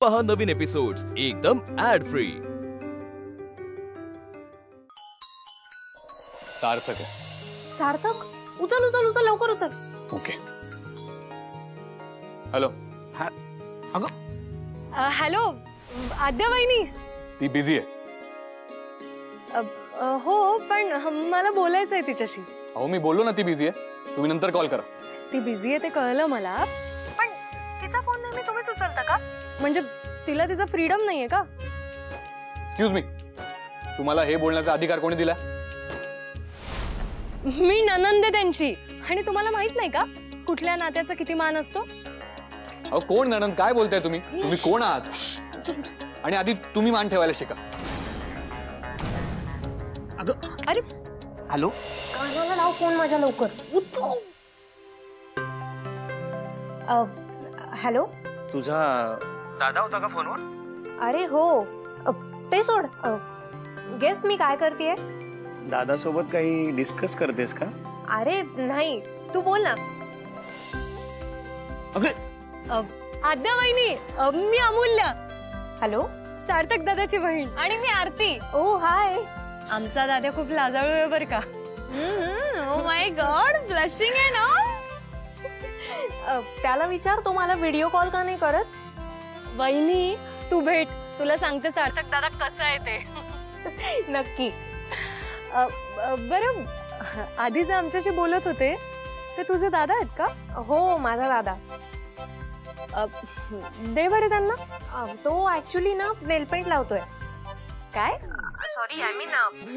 पहा नवीन एपिसोड्स एकदम add free. सार्थक आहे। सार्थक उचल उचल उचल लवकर उचल। ओके। हॅलो। हॅलो आद्या वहिनी। ती बिझी आहे। हो पण मला बोलायचंय तिच्याशी। अहो मी बोललो ना ती बिझी आहे, तुम्ही नंतर कॉल करा। ती बिझी आहे ते कळलं मला, पण तिचा फोन नेहमी तुम्हीच उचलता का? म्हणजे तिला तिचा फ्रीडम नाहीये का? एक्सक्यूज मी, तुम्हाला हे बोलण्याचा अधिकार कोणी दिला? मी ननंद आहे त्यांची, आणि तुम्हाला माहित नाही का कुठल्या नात्याचा किती मान असतो? अहो कोण ननंद, काय बोलताय तुम्ही? तुम्ही कोण आहात? आणि आधी तुम्ही मान ठेवायला शिका। अरे हॅलो, कानाला लाव फोन माझ्या लवकर। हॅलो, तुझा दादा होता का फोनवर? अरे हो, ते सोड। गेस मी काय करतेय? दादा सोबत काही डिस्कस करतेस का? अरे नाही, तू बोल ना। आद्या वहिनी, मी अमूल्य। हॅलो, सार्थक दादाची बहीण। आणि मी आरती। ओ हाय। आमचा दादा खूप लाजाळू आहे बर का। ओ माय गॉड, ब्लशिंग आहे ना। त्याला विचार तो मला व्हिडिओ कॉल का नाही करत? वहिनी तू भेट, तुला सांगते सार्थक दादा कसा आहे ते। नक्की। बरं, आधी जे आमच्याशी बोलत होते ते तुझे दादा आहेत का? हो माझा दादा। दे बरे त्यांना। तो ऍक्च्युली ना नेल पेंट लावतोय। काय? सॉरी, आय मीन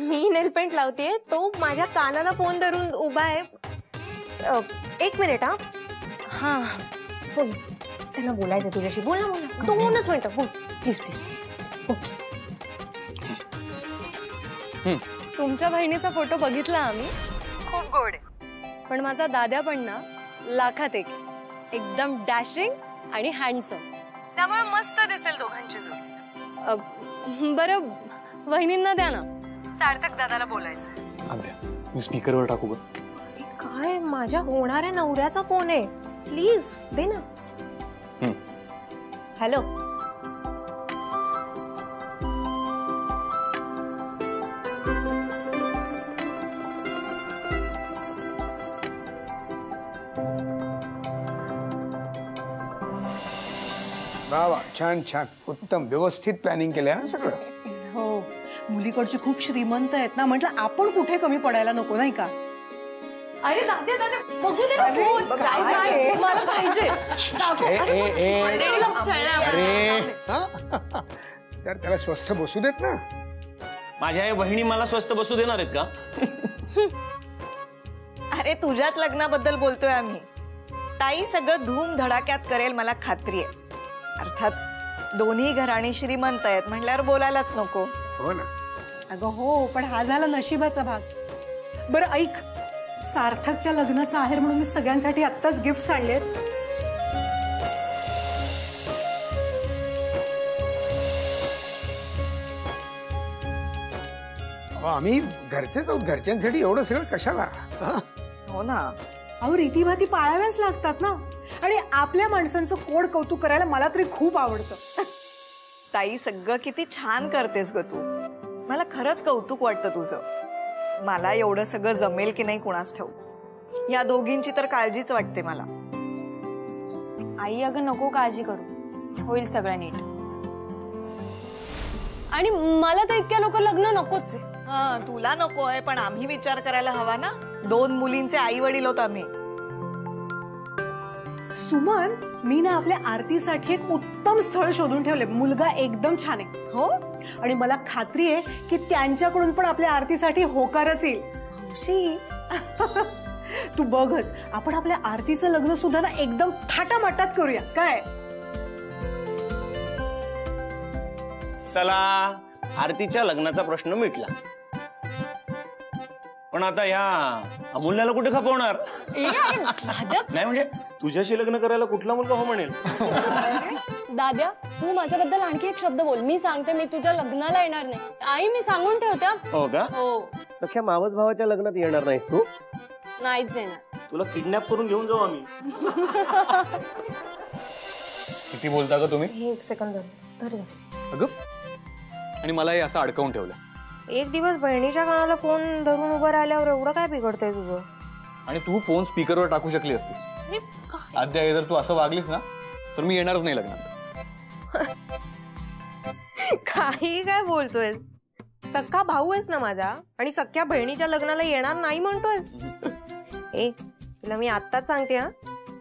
मी नेल पेंट लावतेय, तो माझ्या कानाला फोन धरून उभा आहे। एक मिनिट। हा हो, त्यांना बोलायचं तुझ्याशी। बोल ना, बोल ना, 2च मिनिटं बोल प्लीज प्लीज। तुमच्या बहिणीचा फोटो बघितला आम्ही, खूप गोड आहे, पण माझा दादा पण ना लाखात एक, एकदम डॅशिंग आणि हँडसम, त्यामुळे मस्त दिसेल दोघांची जोडी। बरं वहिनींना द्या ना, सार्थक दादाला बोलायचं। मी स्पीकरवर टाकू का? काय, माझ्या होणाऱ्या नवऱ्याचा फोन आहे, प्लीज दे ना। हॅलो, वा वा, छान छान, उत्तम, व्यवस्थित प्लॅनिंग केलं हा सगळं। हो, मुलीकडचे खूप श्रीमंत आहेत ना, म्हटलं आपण कुठे कमी पडायला नको, नाही का? अरे दादा दादा बघू दे ना फोन, काय मला पाहिजे। अरे तर त्याला स्वस्थ बसू देत ना। माझ्या आई बहिणी मला स्वस्त बसू देणार आहेत का? अरे तुझ्याच लग्नाबद्दल बोलतोय आम्ही। ताई सगळं धूम धडाक्यात करेल मला खात्री आहे। अर्थात दोन्ही घराणी श्रीमंत आहेत म्हटल्यावर बोलायलाच नको। हो ना। अगं हो, पण हा झाला नशिबाचा भाग। बरं ऐक, सार्थकच्या लग्नाचं आहेर म्हणून मी सगळ्यांसाठी आत्ताच गिफ्ट आणलेत। आम्ही घरचेच आहोत, घरच्यांसाठी एवढं सगळं कशाला? हो ना। अहो रीतीभाती पाळाव्याच लागतात ना, आणि आपल्या माणसांचं कोड कौतुक करायला मला तरी खूप आवडतं। ताई सगळं किती छान करतेस ग तू, मला खरंच कौतुक वाटतं तुझं। मला एवढं सगळं जमेल की नाही कुणास ठाऊक। या दोघींची तर काळजीच वाटते मला। आई अगं नको काळजी करू, होईल सगळं नीट। आणि मला तर इतक्या लोक लग्न नकोच आहे। हा तुला नकोय, पण आम्ही विचार करायला हवा ना। 2 मुलींचे आई वडील होत आम्ही। सुमन, मी ना आपल्या आरतीसाठी एक उत्तम स्थळ शोधून ठेवले, मुलगा एकदम छान आहे। हो, आणि मला खात्री आहे की त्यांच्याकडून पण आपल्या आरतीसाठी होकारच येईल। हौशी तू बघच, आपण आपल्या आरतीचं लग्न सुद्धा ना एकदम थाटामाटात करूया, काय? चला, आरतीच्या लग्नाचा प्रश्न मिटला, पण आता या अमूल्याला कुठे खपवणार? नाही म्हणजे तुझ्याशी लग्न करायला कुठला मुलगा हो म्हणेल? दाद्या, तू माझ्याबद्दल आणखी एक शब्द बोल, मी सांगते मी तुझ्या लग्नाला येणार नाही। आई मी सांगून ठेवत्या। हो का? हो। सख्या मावस भावाच्या लग्नात येणार नाहीस तू? नाहीच येणार। तुला किडनॅप करून घेऊन जाऊ आम्ही। किती बोलता का तुम्ही? हे एक सेकंद धर. अगं, आणि मला हे असं अडकवून ठेवलं. एक दिवस बहिणीच्या कानाला फोन धरून उभं राहिल्यावर एवढं काय बिघडतंय तुझं? आणि तू फोन स्पीकरवर टाकू शकली असतीस. अरे काय? आद्या, जर तू असं वागलीस ना तर मी येणारच नाही लग्नात. काही काय बोलतोय? सख्खा भाऊ आहेस ना माझा, आणि सख्ख्या बहिणीच्या लग्नाला येणार नाही म्हणतोयस? ए, तुला मी आत्ताच सांगते हा,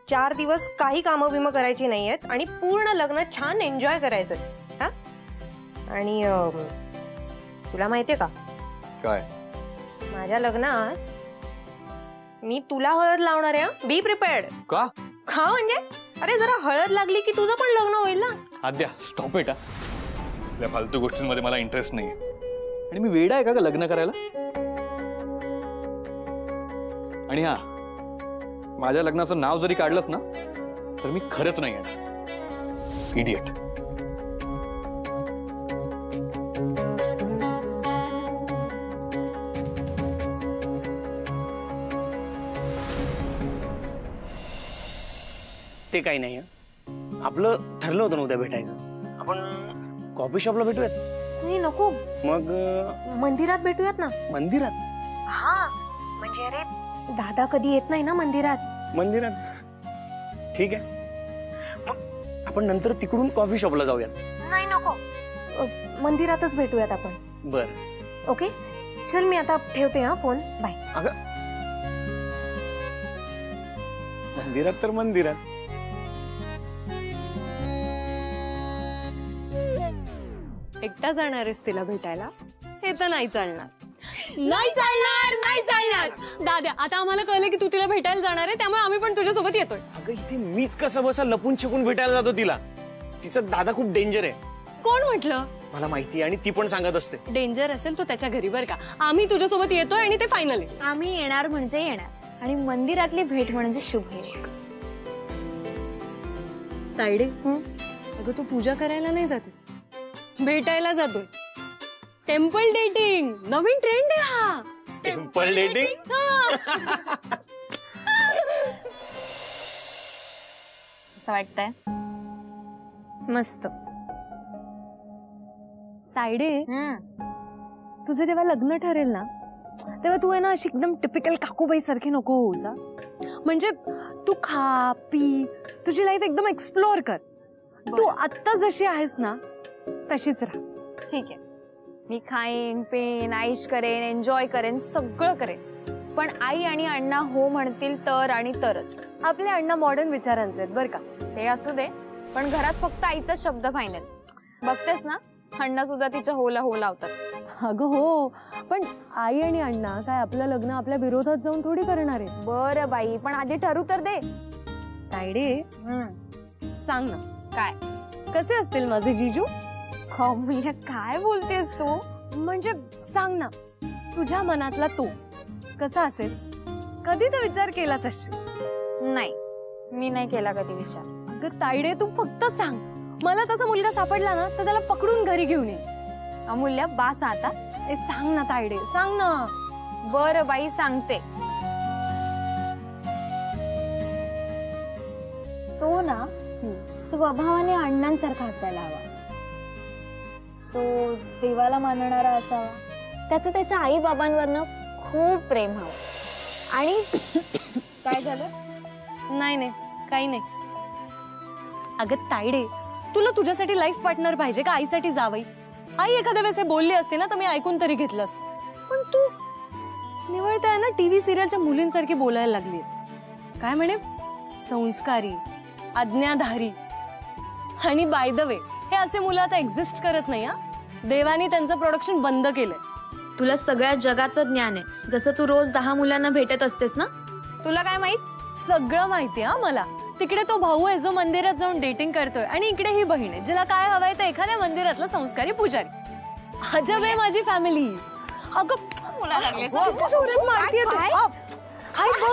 4 दिवस काही कामं बिमं करायची नाहीयेत आणि पूर्ण लग्न छान एन्जॉय करायचं हा. आणि तुला माहितीये का, काय? माझ्या लग्नात मी तुला हळद लावणार आहे. बी प्रिपेअर्ड. का? का म्हणजे? अरे जरा हळद लागली की तुझं पण लग्न होईल ना. आद्या, स्टॉप इट. असल्या फालतू गोष्टींमध्ये मला इंटरेस्ट नाहीये. आणि मी वेडा आहे का लग्न करायला? आणि हा, माझ्या लग्नाचं नाव जरी काढलंस ना तर मी खरंच नाही येणार. इडियट. ते काही नाही. आपलं ठरलं होतं ना उद्या भेटायचं. आपण कॉफी शॉपला भेटूयात. नाही नको, मग मंदिरात भेटूयात ना. मंदिरात? हा म्हणजे अरे दादा कधी येत नाही ना मंदिरात. मंदिरात ठीक आहे. मग आपण नंतर तिकडून कॉफी शॉपला जाऊयात. नाही नको, मंदिरातच भेटूयात आपण. बर. ओके चल, मी आता ठेवते हा फोन. बाय. अगं, मंदिरात तर मंदिरात. एकटा जाणार आहेस तिला भेटायला? हे तर नाही चालणार. नाही चालणार, नाही चालणार. दादा, आता आम्हाला कळलं की तू तिला भेटायला जाणार आहे, त्यामुळे आम्ही पण तुझ्यासोबत येतोय. अगं, इथे मीच कसं बसा लपून छपून भेटायला जातो तिला. तिचा दादा खूप डेंजर आहे. कोण म्हटलं? मला माहिती आहे आणि ती पण सांगत असते. डेंजर असेल तो त्याच्या घरी, बर का. आम्ही तुझ्यासोबत येतोय आणि ते फायनल आहे. आम्ही येणार म्हणजे येणार, आणि मंदिरातली भेट म्हणजे शुभ. तायडे, अगं तू पूजा करायला नाही जाते, भेटायला जातोय. टेम्पल डेटिंग नवीन ट्रेंड आहे हा. Temple dating? असं वाटतंय. मस्त. तायडे, तुझं जेव्हा लग्न ठरेल ना तेव्हा तू आहे ना अशी एकदम टिपिकल काकूबाई सारखी नको होऊस. म्हणजे तू खा पी, तुझी लाईफ एकदम एक्सप्लोअर कर. तू आत्ता जशी आहेस ना तशीच राहा. ठीक आहे, मी खाईन पेन आईश करेन, एन्जॉय करेन, सगळं करेन. पण आई आणि अण्णा हो म्हणतील तर आणि तरच. आपले अण्णा मॉडर्न विचारांचे आहेत बर का. ते असू दे, पण घरात फक्त आईचा शब्द फायनल. बघतेस ना, अण्णा सुद्धा तिच्या होला हो लावतात. अगं हो, पण आई आणि अण्णा काय आपलं लग्न आपल्या विरोधात जाऊन थोडी करणार आहे. बरं बाई, पण आधी ठरू तर दे. तायडे, सांग ना काय कसे असतील माझे जीजू? मुल्या काय बोलतेस तू? म्हणजे सांग ना, तुझ्या मनातला तो कसा असेल? कधी तर विचार केलाच असेल. नाही, मी नाही केला कधी विचार. अगं तायडे, तू फक्त सांग. मला तसा मुलगा सापडला ना तर त्याला पकडून घरी घेऊन ये. अमूल्य, बास आता. सांग ना तायडे, सांग ना. बरं बाई, सांगते. तो ना स्वभावाने अण्णांसारखा असायला हवा. तो देवाला मानणारा असावा. त्याचं त्याच्या आई बाबांवरनं खूप प्रेम हवं. आणि काय झालं? नाही नाही, काही नाही. अगं तायडे, तुला तुझ्यासाठी लाईफ पार्टनर पाहिजे का आईसाठी जावई? आई एखाद्या वेळेस बोलली असते ना तर मी ऐकून तरी घेतलं असतं. पण तू निवळताय ना टीव्ही सिरियलच्या मुलींसारखी बोलायला लागलीस. काय म्हणे, संस्कारी, आज्ञाधारी. आणि बाय द वे, हे असे मुलं आता एक्झिस्ट करत नाही. हा, देवानी त्यांचं प्रोडक्शन बंद केलंय. तुला सगळ्या जगाचं ज्ञान आहे. जसं तू रोज 10 मुलांना भेटत असतेस ना. तुला काय माहित? सगळं माहिती हा मला. तिकडे तो भाऊ आहे जो मंदिरात जाऊन डेटिंग करतोय, आणि इकडे ही बहीण आहे जिला काय हवंय तर एखाद्या मंदिरातला संस्कारी पुजारी. अजब आहे माझी फॅमिली. अगं बघ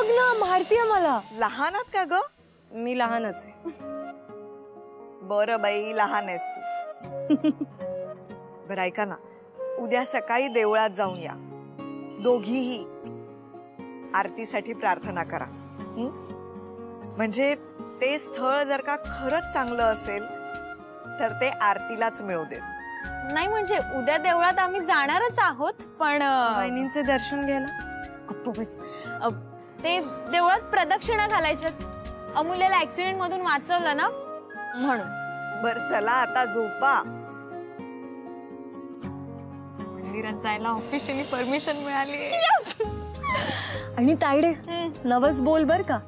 ना, मारतीये मला. लहान आहात का ग? मी लहानच आहे. बरं बाई, लहान आहेस तू. बरं ऐका ना, उद्या सकाळी देवळात जाऊन या. दोघीही आरतीसाठी प्रार्थना करा. म्हणजे ते स्थळ जर का खरंच चांगलं असेल तर ते आरतीलाच मिळू देत. नाही म्हणजे उद्या देवळात आम्ही जाणारच आहोत पण बहिणींचे दर्शन घ्यायला. गप्प बस. ते देवळात प्रदक्षिणा घालायच्या. अमूल्यला ऍक्सिडेंट मधून वाचवलं ना म्हणून. बर चला आता झोपा. मंदिरात जायला ऑफिशियली परमिशन मिळाली. आणि तायडे नवस बोल बर का.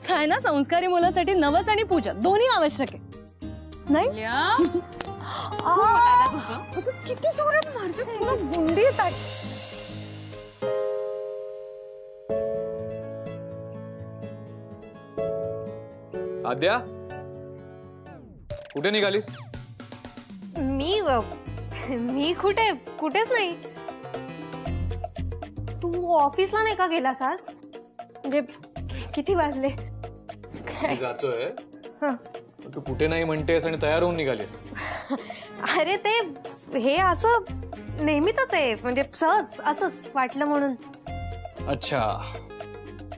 काय ना संस्कारी मुलासाठी नवस आणि पूजा दोन्ही आवश्यक आहे. नाही किती जोरात मारतेस तुला गुंडी येतात. आद्या कुठे निघालीस? मी कुठेच नाही. तू ऑफिसला नाही का गेलास आज? म्हणजे किती वाजले? जातोय. तू कुठे नाही म्हणतेस आणि तयार होऊन निघालीस. अरे ते हे असं नेहमीच आहे म्हणजे सहज असंच वाटलं म्हणून. अच्छा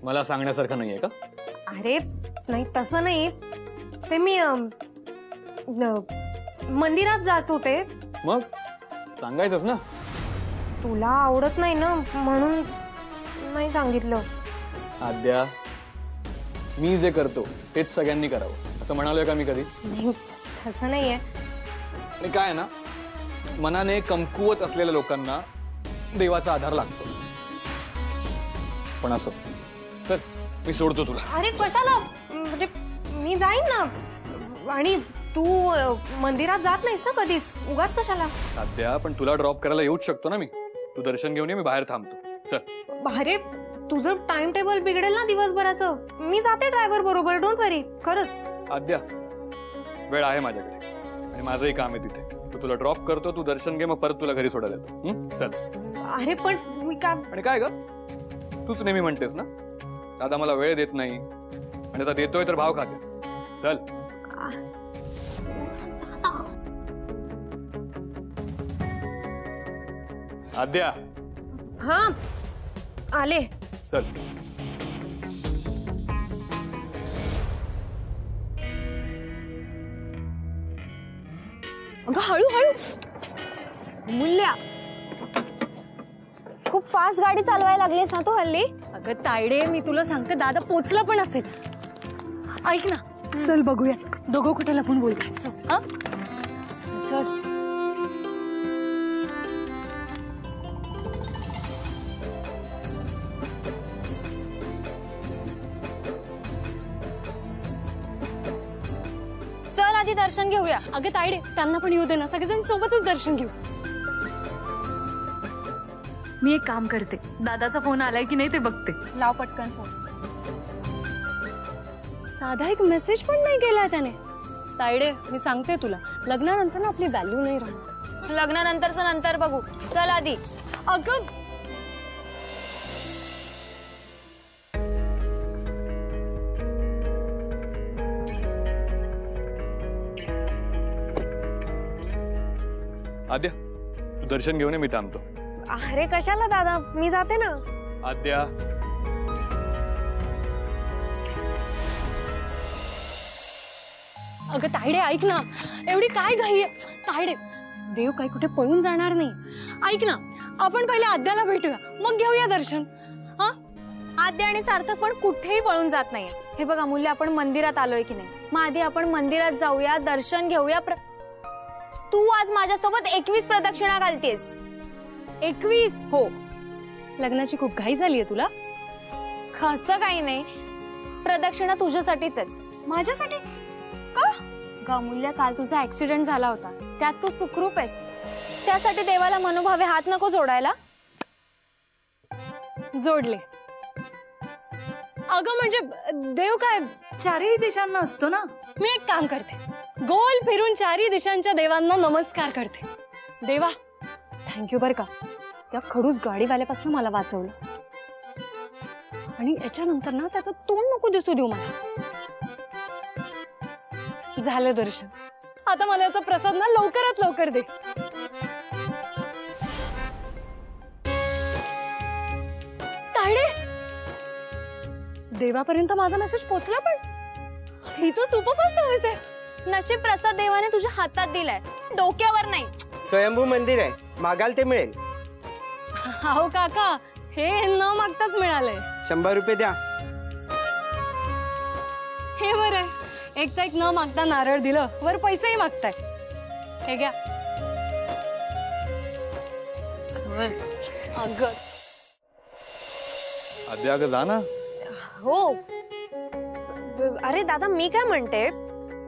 मला सांगण्यासारखं नाहीये का? अरे नाही तसं नाही. ते मी मंदिरात जात होते. मग सांगायचंच ना. तुला आवडत नाही ना म्हणून नाही सांगितलं. आद्या मी जे करतो तेच सगळ्यांनी करावं असं म्हणालोय का मी कधी? नाही तसं नाहीये. आणि काय ना मनाने कमकुवत असलेल्या लोकांना देवाचा आधार लागतो. पण असं तर मी सोडतो तुला. अरे कशाला म्हणजे मी जाईन ना. आणि तू मंदिरात जात नाहीस ना कधीच. उगाच कशाला. आद्या पण तुला ड्रॉप करायला येऊच शकतो ना मी. तू दर्शन घेऊन ये मी बाहेर थांबतो. चल. अरे तुझं टाइम टेबल बिघडेल ना दिवसभराचं. मी जाते ड्रायव्हर बरोबर. डोंट वरी. खरंच आद्या वेळ आहे माझ्याकडे आणि माझंही काम आहे तिथे. तो तुला ड्रॉप करतो. तू दर्शन घे मग परत तुला घरी सोडायला येतो. चल. अरे पण मी काय. आणि काय ग तूच नेहमी म्हणतेस ना दादा मला वेळ देत नाही आणि आता देतोय तर भाव खातेस. चल. आद्या. हा आले. चल. अगं हळूहळू. मूल्या खूप फास्ट गाडी चालवायला लागलीस ना तू हल्ली. अगं तायडे मी तुला सांगते दादा पोचला पण असेल. ऐक ना चल बघूया दोघं कुठे लपून बोलतात. हा चल. चल आधी दर्शन घेऊया. अगं तायडे त्यांना पण येऊ दे ना. सगळेजण सोबतच दर्शन घेऊ. मी एक काम करते. दादाचा फोन आलाय की नाही ते बघते. लाव पटकन फोन. साधा एक मेसेज पण नाही केला त्याने. तायडे मी सांगते तुला लग्नानंतर ना आपली व्हॅल्यू नाही राहणार. लग्नानंतरच नंतर बघू. चल आधी. अगं आद्या तू दर्शन घेऊन ये मी थांबतो. अरे कशाला दादा मी जाते ना. आद्या. अगं तायडे ऐक ना. एवढी काय घाई आहे. तायडे देव काही कुठे पळून जाणार नाही. ऐक ना आपण पहिले आद्याला भेटूया मग घेऊया दर्शन. हा आद्या आणि सार्थक पण कुठेही पळून जात नाही. हे बघा मूल्य आपण मंदिरात आलोय की नाही. मग आधी आपण मंदिरात जाऊया दर्शन घेऊया. तू आज माझ्यासोबत 21 प्रदक्षिणा घालतेस. 21? हो. लग्नाची खूप घाई झालीये तुला. असं काही नाही. प्रदक्षिणा तुझ्यासाठीच आहेत. माझ्यासाठी का? गामुल्य काल तुझा ऍक्सिडेंट झाला होता त्यात तू सुखरूप आहेस. त्यासाठी देवाला मनोभावे हात नको जोडायला. जोडले. अगं म्हणजे देव काय चारही दिशांना असतो ना. मी एक काम करते गोल फिरून चारही दिशांच्या देवांना नमस्कार करते. देवा थँक्यू बर का त्या खडूस गाडीवाल्यापासून मला वाचवलंस. आणि याच्यानंतर ना त्याचं तोंड नको दिसू देऊ मला. झालं दर्शन. आता मला याचा प्रसाद ना लवकरात लवकर दे. तायडे देवापर्यंत माझा मेसेज पोचला. पण ही तो सुपरफास्ट सर्व्हिस आहे. नशीब प्रसाद देवाने तुझ्या हातात दिलाय, डोक्यावर नाही. स्वयंभू मंदिर आहे, मागाल ते मिळेल. हो काका, हे न मागताच मिळालंय. 100 रुपये द्या. हे बरं, एक तर एक न मागता नारळ दिलं, वर पैसेही मागताय. हे घ्या. अगं आद्या अगं जा ना. हो. अरे दादा, मी काय म्हणते,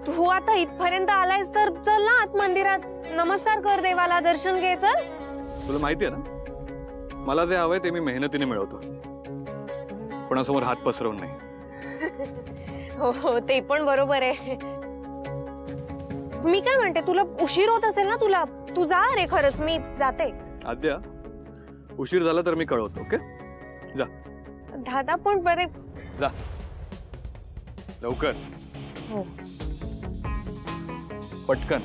तू आता इथपर्यंत आलायस तर चल ना आत मंदिरात, नमस्कार कर देवाला, दर्शन घे. चल. तुला माहिती आहे ना, मला जे हवंय ते मी मेहनतीने मिळवतो, कोणासमोर हात पसरवून नाही. हो हो, ते पण बरोबर आहे. मी काय म्हणते, तुला उशीर होत असेल ना, तुला, तू जा रे. खरंच मी जाते. आद्या, उशीर झाला तर मी कळवतो. ओके, जा. दादा पण बरे. जा लवकर. हो. पटकन.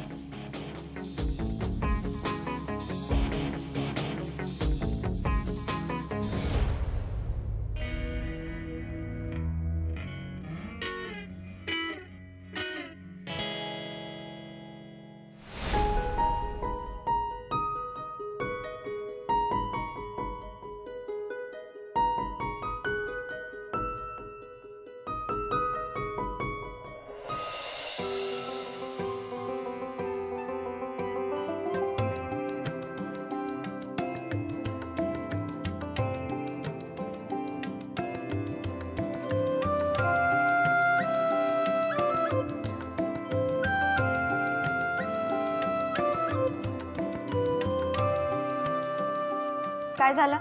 काय झालं?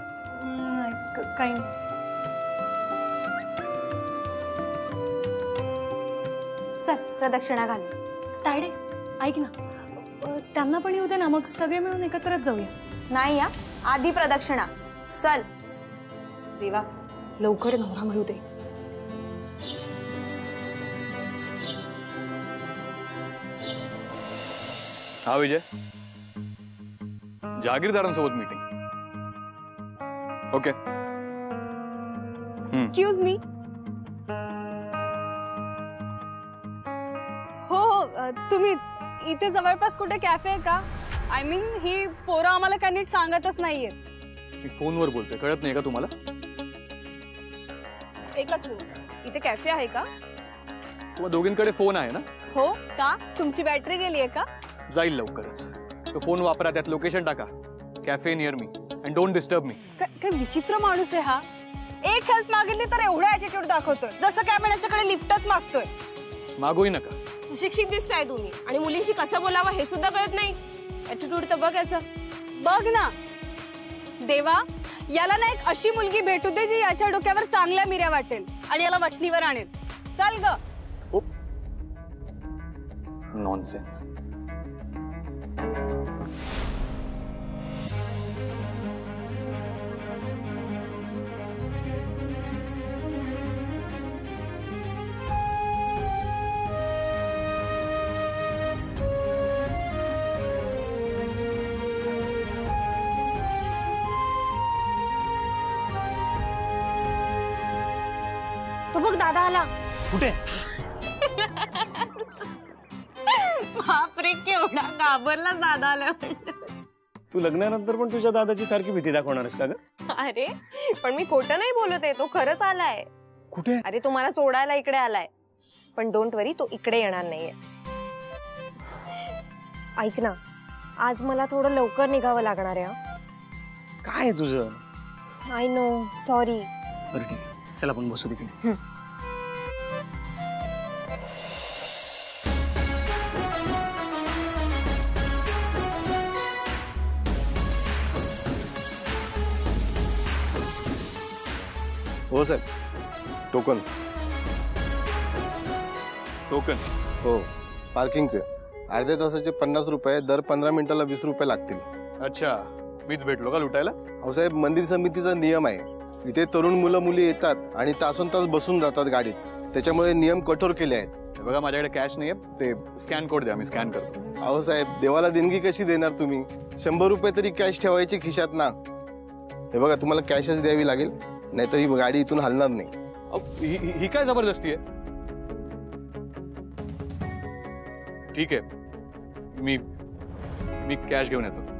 काही नाही. चल प्रदक्षिणा घाल. तायडे, ऐक ना, त्यांना पण येऊ दे ना, मग सगळे मिळून एकत्रच जाऊया. नाही या, आधी प्रदक्षिणा. चल. देवा, लवकर नवरा मिळू दे. हा विजय, जहागीरदारांसोबत मीटिंग. ओके. Excuse me. हो हो, तुम्हीच. इथे जवळपास कुठे कॅफे आहे का? आय मीन, ही पोरं आम्हाला काही नीट सांगतच नाहीये. मी फोनवर बोलतोय, कळत नाही का तुम्हाला? एकच मिनिट, इथे कॅफे आहे का? तुम्हा दोघींकडे फोन आहे ना? हो का? तुमची बॅटरी गेली आहे का? जाईल लवकरच. तो फोन वापरा, त्यात लोकेशन टाका. Cafe near me and don't disturb me. काय विचित्र माणूस आहे हा. एक हेल्प मागितली तर एवढा ॲटिट्यूड दाखवतोय, जसं काय म्हणाच्याकडे लिफ्टच मागतोय. मागूही नका. सुशिक्षित दिसताय तुम्ही, आणि मुलीशी कसं बोलावं हे सुद्धा कळत नाही. ॲटिट्यूड तर बघ याचं. बघ ना देवा, याला ना एक अशी मुलगी भेटू दे जी याच्या डोक्यावर चांगल्या मिऱ्या वाटेल आणि याला वटणीवर आणेल. चाल ग. नॉनसेन्स. तो बघ, दादा आला. कुठे? बापरे, केवढा घाबरला दादा आला. तू लग्नानंतर पण तुझ्या दादाची सारखी भीती दाखवणारस का ग? अरे पण मी खोटं नाही बोलत आहे, तो खरंच आलाय. कुठे? अरे तो मला सोडायला इकडे आलाय, पण डोंट वरी, तो इकडे येणार नाहीये. ऐक ना, आज मला थोडं लवकर निघावं लागणार आहे. काय आहे तुझं? I know, sorry. बरं ठीक आहे, चल आपण बसू तिकडे. हो साहेब, टोकन. टोकन? हो, पार्किंगचे अर्ध्या तासाचे 50 रुपये, दर 15 मिनिटाला 20 रुपये लागतील. अच्छा, मीच भेटलो का लुटायला? हो साहेब, मंदिर समितीचा नियम आहे. इथे तरुण मुलं मुली येतात आणि तासोन तास बसून जातात गाडीत, त्याच्यामुळे नियम कठोर केले आहेत. बघा, माझ्याकडे कॅश नाहीये, ते स्कॅन कोड द्या, मी स्कॅन करतो. अहो साहेब, देवाला देणगी कशी देणार तुम्ही? 100 रुपये तरी कॅश ठेवायचे खिशात ना. हे बघा, तुम्हाला कॅशच द्यावी लागेल, नाहीतर ही गाडी इथून हलणार नाही. ही काय जबरदस्ती आहे? ठीक आहे, मी कॅश घेऊन येतो.